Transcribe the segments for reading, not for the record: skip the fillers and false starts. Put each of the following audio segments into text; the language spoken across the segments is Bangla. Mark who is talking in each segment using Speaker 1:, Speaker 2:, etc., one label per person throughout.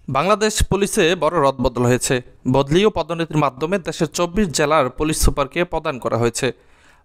Speaker 1: বাংলাদেশ পুলিশে বড় রদবদল হয়েছে। বদলি ও পদোন্নতির মাধ্যমে দেশের ২৪ জেলার পুলিশ সুপারকে প্রদান করা হয়েছে।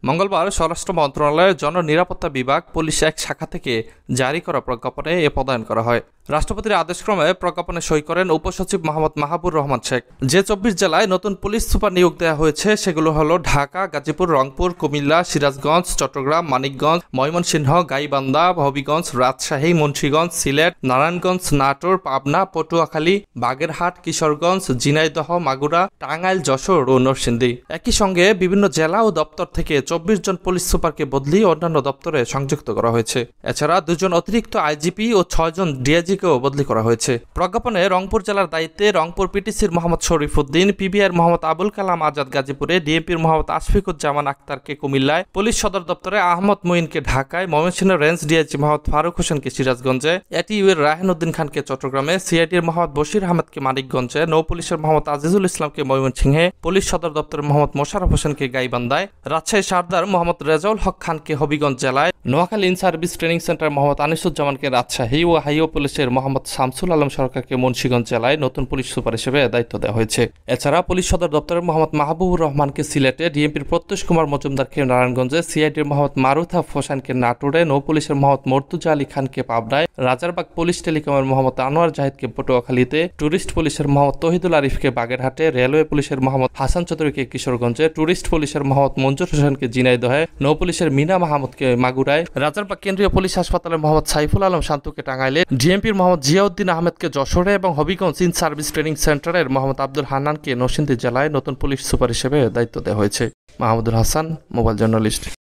Speaker 1: মঙ্গলবার স্বরাষ্ট্র মন্ত্রণালয়ের জননিরাপত্তা বিভাগ পুলিশ এক শাখা থেকে জারি করা প্রজ্ঞাপনে এ প্রদান করা হয়। রাষ্ট্রপতির আদেশক্রমে প্রজ্ঞাপনে সই করেন উপসচিব মোহাম্মদ মাহাবুর রহমান শেখ। যে ২৪ জেলায় নতুন পুলিশ সুপার নিয়োগ দেওয়া হয়েছে সেগুলো হলো ঢাকা, গাজীপুর, রংপুর, কুমিল্লা, সিরাজগঞ্জ, চট্টগ্রাম, মানিকগঞ্জ, ময়মনসিংহ, গাইবান্ধা, হবিগঞ্জ, রাজশাহী, মুন্সিগঞ্জ, সিলেট, নারায়ণগঞ্জ, নাটোর, পাবনা, পটুয়াখালী, বাগেরহাট, কিশোরগঞ্জ, ঝিনাইদহ, মাগুরা, টাঙ্গাইল, যশোর ও নরসিংদী। একই সঙ্গে বিভিন্ন জেলা ও দপ্তর থেকে ২৪ জন পুলিশ সুপারকে বদলি অন্যান্য দপ্তরে সংযুক্ত করা হয়েছে। এছাড়া ২ জন অতিরিক্ত আইজিপি ও ৬ জন ডিআইজিকেও বদলি করা হয়েছে। প্রজ্ঞাপনে রংপুর জেলার দায়িত্বে রংপুর পিটিসির মোহাম্মদ শরীফউদ্দিন, পিবিআইয়ের মোহাম্মদ আবুল কালাম আজাদ গাজীপুরে, ডিএমপির মোহাম্মদ আশফিকুজ্জামান আক্তারকে কুমিল্লায়, পুলিশ সদর দপ্তরে আহমদ মঈনকে ঢাকায়, ময়মনসিংহ রেঞ্জ ডিআইজি মোহাম্মদ ফারুক হোসেনকে সিরাজগঞ্জে, এটিইউর রায়হানউদ্দিন খানকে চট্টগ্রামে, সিআইডির মোহাম্মদ বশির আহমেদকে মানিকগঞ্জে, নৌ পুলিশের মোহাম্মদ আজিজুল ইসলামকে ময়মনসিংহে, পুলিশ সদর দপ্তরের মোহাম্মদ মোশাররফ হোসেনকে গাইবান্ধায়, রাজশাহী সারদার মোহাম্মদ রেজাউল হক খানকে হবিগঞ্জ জেলায়, Noakhali in service training centre Mohammad আনিসুজ্জামানকে রাজশাহী ও হাইও পুলিশের মোহাম্মদ শামসুল আলম সরকারকে মুন্সিগঞ্জ জেলায় নতুন পুলিশ সুপার হিসেবে দায়িত্ব দেওয়া হয়েছে। এছাড়া পুলিশ সদর দপ্তরের মোহাম্মদ মাহবুবুর রহমানকে সিলেটে, ডিএমপির প্রত্যুষ কুমার মজুমদারকে নারায়ণগঞ্জে, সিআইডির মোহাম্মদ মারুথা হোসেনকে নাটোরে, নৌ পুলিশের মোহাম্মদ মর্তুজা আলী খানকে পাবনায়, রাজারবাগ পুলিশ টেলিকমের মোহাম্মদ আনোয়ার জাহিদকে পটুয়াখালীতে, টুরিস্ট পুলিশের মোহাম্মদ তহিদুল আরিফকে বাগেরহাটে, রেলওয়ে পুলিশের মোহাম্মদ হাসান চৌধুরীকে কিশোরগঞ্জে, টুরিস্ট পুলিশের মোহাম্মদ মঞ্জুর হোসেনকে ঝিনাইদহে, নৌ পুলিশের মিনা মাহমুদকে মাগুরায়, রাজারবাগ কেন্দ্রীয় পুলিশ হাসপাতালের মোহাম্মদ সাইফুল আলম শান্তুকে টাঙ্গাইলে, ডিএমপির মোহাম্মদ জিয়াউদ্দিন আহমেদকে যশোরে এবং হবিগঞ্জ ইন সার্ভিস ট্রেনিং সেন্টারের মোহাম্মদ আব্দুল হান্নানকে নরসিংদী জেলায় নতুন পুলিশ সুপার হিসেবে দায়িত্ব দেওয়া হয়েছে। Mahmudul Hasan, mobile journalist.